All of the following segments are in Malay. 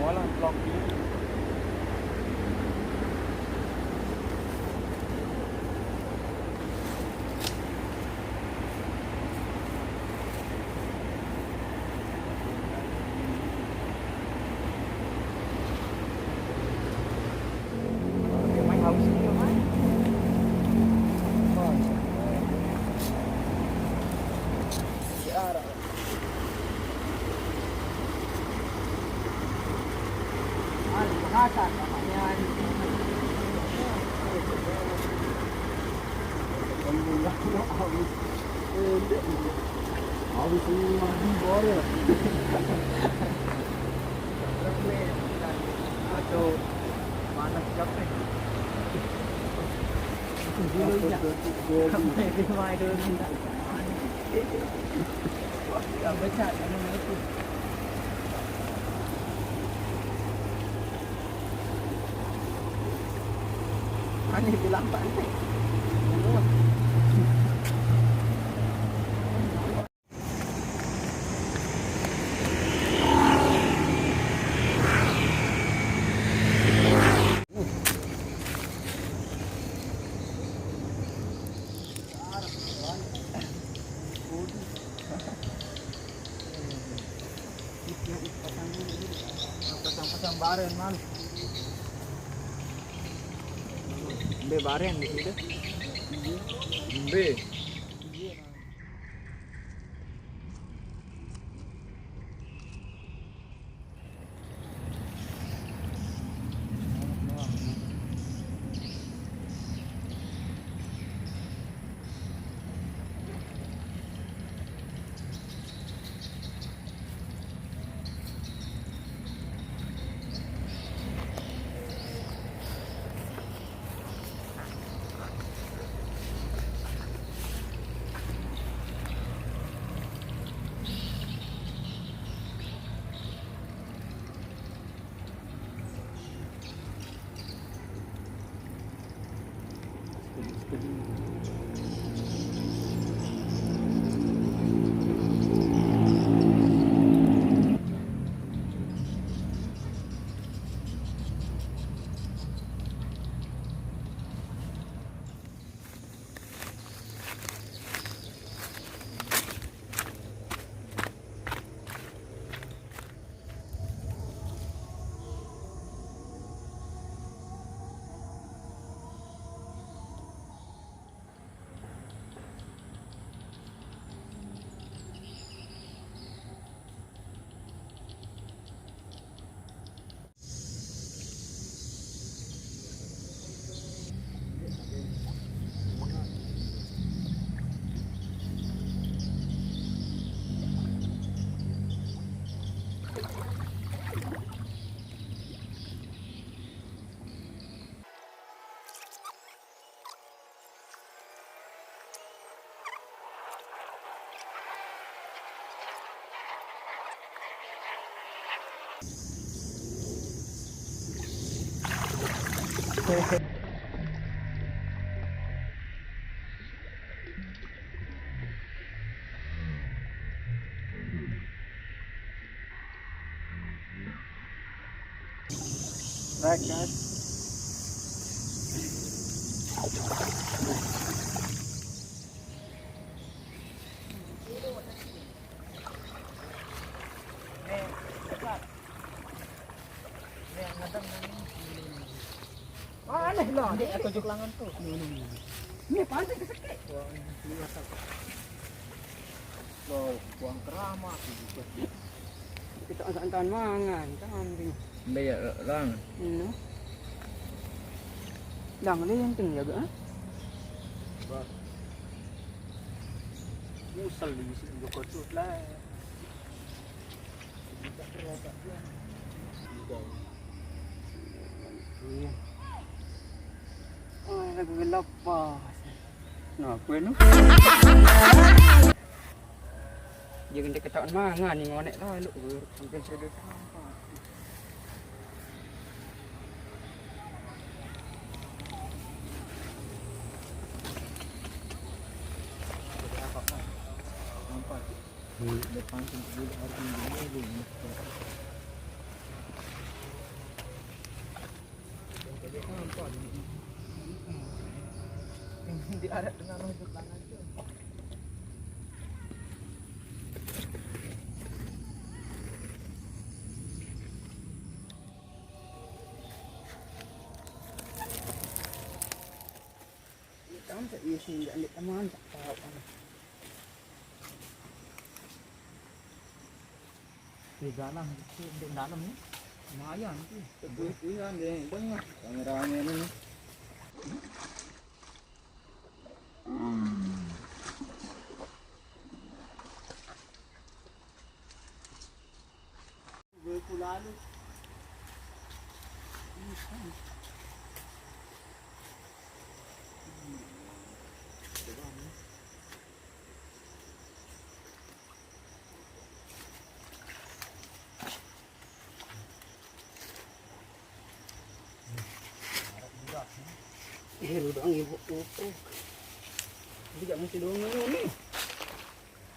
malah blok dia. Habis ini mandi boleh. Atau mana siapa? Dulu ya. Sampai di mana dulu? Yang besar mana itu? Ani bilang pantai. Pasang baren man. Be baren di situ. Be. Right guys. Aneh lah, dia tunjuk langan tuh. Ini pantai kesek. Loh, buang keramat juga. Kita antan mangan, kambing. Bây giờ lang. Lang ini yang tinggi juga. Musal di sini juga kocot lah. Ay, nagulap pa. Kenapa nu? Jangan diketahui mangan ni ngonek lah lu. Sampai sudah sampai. Depan pintu harus Hindi ada dengan hidup lang aja. Kamu tak isi enggak lihat teman tak tahu kan. Di dalam itu di dalam ni lumayan tu. Kebutuhan dia banyak kameranya ni. Lalu lubang ibu upo. Tidak mesti doang ni.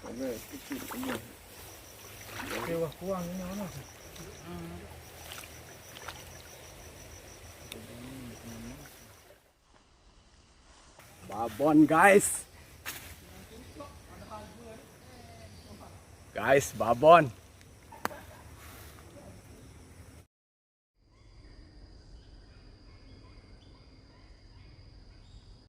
Ada kecil semua. Dewa kuang ini mana? Babon guys. Guys, babon.